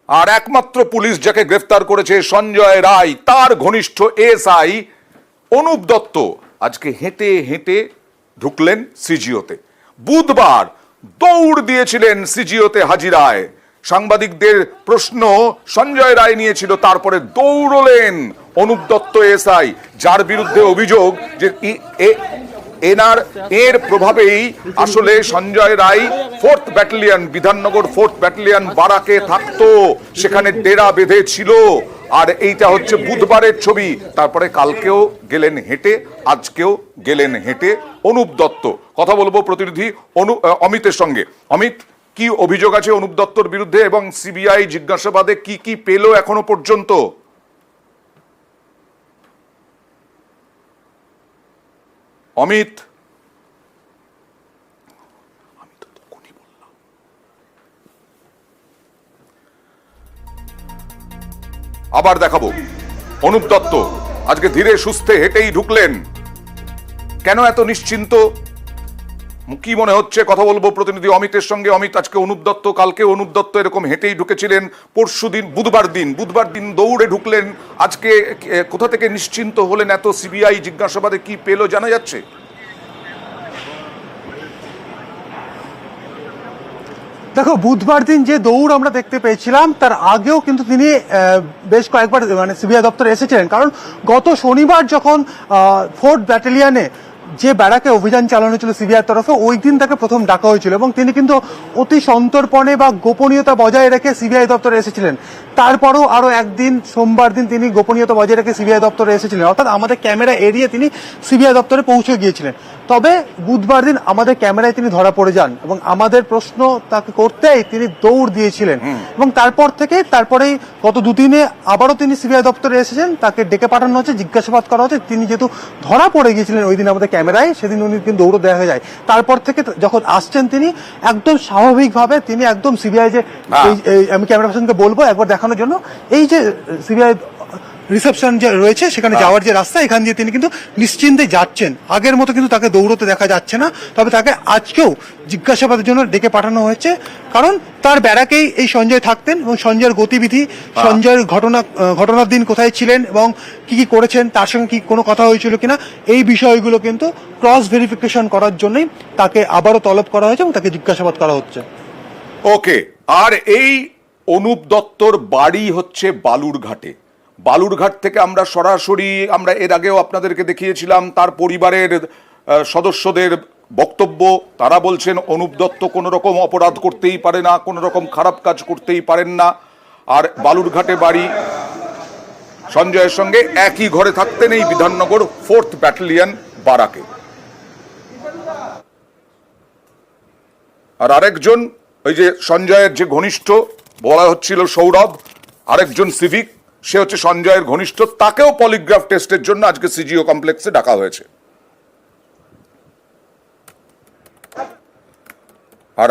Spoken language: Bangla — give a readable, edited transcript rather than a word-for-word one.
আর একমাত্র পুলিশ যাকে গ্রেফতার করেছে সঞ্জয় রায়, তার ঘনিষ্ঠ এসআই অনুপ দত্ত আজকে হেঁটে হেঁটে ঢুকলেন সিজিওতে। বুধবার দৌড় দিয়েছিলেন সিজিওতে হাজিরায়। সাংবাদিকদের প্রশ্ন সঞ্জয় রায় নিয়েছিল, তারপরে দৌড়লেন অনুপ দত্ত এসআই, যার বিরুদ্ধে অভিযোগ যে এর প্রভাবেই আসলে Sanjay Roy 4th battalion, Bidhannagar 4th battalion বারাকে থাকতো, সেখানে ডেরা বেঁধে ছিল। আর এইটা হচ্ছে বুধবারের ছবি। তারপরে কালকেও গেলেন হেঁটে, আজকেও গেলেন হেঁটে অনুপ দত্ত। কথা বলবো প্রতিনিধি অমিতের সঙ্গে। অমিত, কি অভিযোগ আছে অনুপ দত্তর বিরুদ্ধে এবং সিবিআই জিজ্ঞাসাবাদে কি কি পেল এখনো পর্যন্ত? অমিত, আবার দেখাবো। অনুপ দত্ত আজকে ধীরে সুস্থে হেঁটেই ঢুকলেন, কেন এত নিশ্চিন্ত, কি মনে হচ্ছে? কথা বলবো প্রতিনিধি অমিতের সঙ্গে। অমিত, আজকে অনুপ দত্ত, কালকে অনুপ দত্ত এরকম হেঁটেই ঢুকেছিলেন, পরশুদিন বুধবার দিন দৌড়ে ঢুকলেন, আজকে কোথা থেকে নিশ্চিন্ত হলেন? এত সিবিআই জিজ্ঞাসাবাদে কি পেল জানা যাচ্ছে? দেখো, বুধবার দিন যে দৌড় আমরা দেখতে পেয়েছিলাম, তার আগেও কিন্তু তিনি বেশ কয়েকবার সিবিআই দপ্তরে এসেছিলেন। কারণ গত শনিবার যখন 4th ব্যাটালিয়নে যে ব্যারাকে অভিযান চালানো ছিল সিবিআই তরফে, ওই দিন তাকে প্রথম ডাকা হয়েছিল এবং তিনি কিন্তু অতি সন্তর্পণে বা গোপনীয়তা বজায় রেখে সিবিআই দপ্তরে এসেছিলেন। তারপরও আরো একদিন সোমবার দিন তিনি গোপনীয়তা বজায় রেখে সিবিআই দপ্তরে এসেছিলেন, অর্থাৎ আমাদের ক্যামেরা এড়িয়ে তিনি সিবিআই দপ্তরে পৌঁছে গিয়েছিলেন। তবে বুধবার দিন আমাদের ক্যামেরায় তিনি ধরা পড়ে যান এবং আমাদের প্রশ্ন তাকে করতেই তিনি দৌড় দিয়েছিলেন এবং তারপরেই গত দুদিনে আবারও তিনি সিবিআই দপ্তরে এসেছেন, তাকে ডেকে পাঠানো হচ্ছে, জিজ্ঞাসাবাদ করা হচ্ছে। তিনি যেহেতু ধরা পড়ে গিয়েছিলেন ওই দিন আমাদের ক্যামেরায়, সেদিন উনি কিন্তু দৌড় দেওয়া হয়ে যায়। তারপর থেকে যখন আসছেন তিনি একদম স্বাভাবিকভাবে, তিনি একদম সিবিআই যে আমি ক্যামেরা পার্সনকে বলবো একবার দেখানোর জন্য, এই যে সিবিআই রিসেপশন যে রয়েছে সেখানে যাওয়ার যে রাস্তা, এখান দিয়ে তিনি কিন্তু নিশ্চিন্তে যাচ্ছেন। আগের মতো কিন্তু তাকে দৌড়তে দেখা যাচ্ছে না। তবে তাকে আজকেও জিজ্ঞাসাবাদের জন্য ডেকে পাঠানো হয়েছে, কারণ তার ব্যারাকেই এই সঞ্জয় থাকতেন এবং সঞ্জয়ের গতিবিধি, সঞ্জয়ের ঘটনার দিন কোথায় ছিলেন এবং কি কি করেছেন, তার সঙ্গে কি কোনো কথা হয়েছিল কিনা, এই বিষয়গুলো কিন্তু ক্রস ভেরিফিকেশন করার জন্যই তাকে আবারও তলব করা হয়েছে এবং তাকে জিজ্ঞাসাবাদ করা হচ্ছে। ওকে, আর এই অনুপ দত্তর বাড়ি হচ্ছে বালুরঘাটে। বালুরঘাট থেকে আমরা সরাসরি, আমরা এর আগেও আপনাদেরকে দেখিয়েছিলাম তার পরিবারের সদস্যদের বক্তব্য। তারা বলছেন অনুপ দত্ত কোনো রকম অপরাধ করতেই পারে না, কোনো রকম খারাপ কাজ করতেই পারেন না। আর বালুরঘাটে বাড়ি, সঞ্জয়ের সঙ্গে একই ঘরে থাকতেন এই বিধাননগর 4th ব্যাটালিয়ন বারাকে। আর আরেকজন, ওই যে সঞ্জয়ের যে ঘনিষ্ঠ বলা হচ্ছিল সৌরভ, আরেকজন সিভিক, সে হচ্ছে সঞ্জয়ের ঘনিষ্ঠ, তাকেও পলিগ্রাফ টেস্টের জন্য আজকে সিজিও কমপ্লেক্সে ডাকা হয়েছে। আর